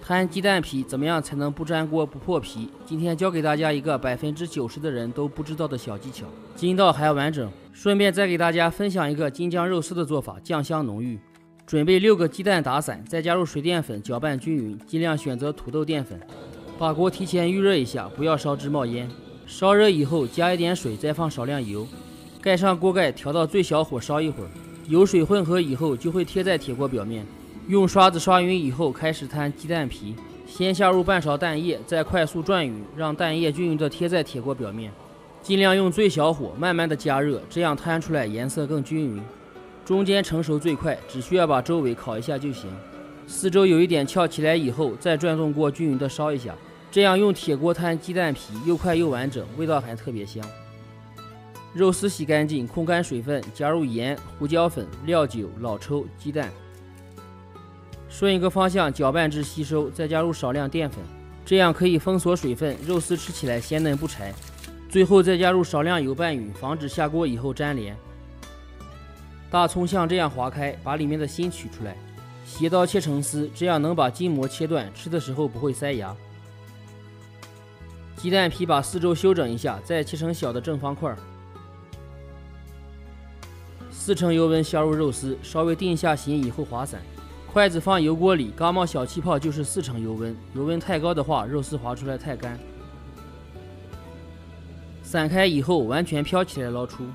摊鸡蛋皮怎么样才能不粘锅不破皮？今天教给大家一个90%的人都不知道的小技巧，筋道还完整。顺便再给大家分享一个京酱肉丝的做法，酱香浓郁。准备6个鸡蛋打散，再加入水淀粉搅拌均匀，尽量选择土豆淀粉。把锅提前预热一下，不要烧至冒烟。烧热以后加一点水，再放少量油，盖上锅盖，调到最小火烧一会儿。油水混合以后就会贴在铁锅表面。用刷子刷匀以后，开始摊鸡蛋皮。先下入半勺蛋液，再快速转匀，让蛋液均匀地贴在铁锅表面。尽量用最小火慢慢的加热，这样摊出来颜色更均匀。中间成熟最快，只需要把周围烤一下就行。四周有一点翘起来以后，再转动锅均匀地烧一下。这样用铁锅摊鸡蛋皮又快又完整，味道还特别香。肉丝洗干净，控干水分，加入盐、胡椒粉、料酒、老抽、鸡蛋。顺一个方向搅拌至吸收，再加入少量淀粉，这样可以封锁水分，肉丝吃起来鲜嫩不柴。最后再加入少量油拌匀，防止下锅以后粘连。大葱像这样划开，把里面的芯取出来，斜刀切成丝，这样能把筋膜切断，吃的时候不会塞牙。鸡蛋皮把四周修整一下，再切成小的正方块。4成油温削入肉丝，稍微定下形以后划散。筷子放油锅里，刚冒小气泡就是4成油温，油温太高的话，肉丝划出来太干。散开以后完全飘起来捞出。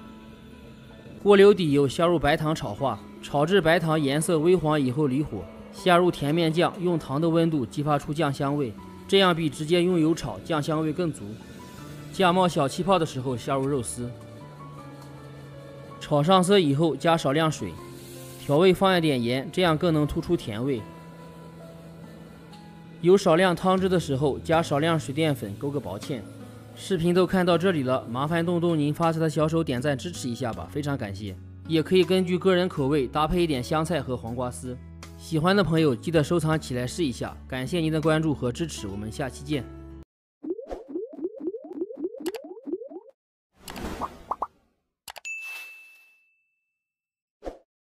锅留底油，下入白糖炒化，炒至白糖颜色微黄以后离火，下入甜面酱，用糖的温度激发出酱香味，这样比直接用油炒酱香味更足。酱冒小气泡的时候下入肉丝，炒上色以后加少量水，调味放一点盐，这样更能突出甜味。有少量汤汁的时候加少量水淀粉勾个薄芡。视频都看到这里了，麻烦动动您发财的小手点赞支持一下吧，非常感谢。也可以根据个人口味搭配一点香菜和黄瓜丝。喜欢的朋友记得收藏起来试一下，感谢您的关注和支持，我们下期见。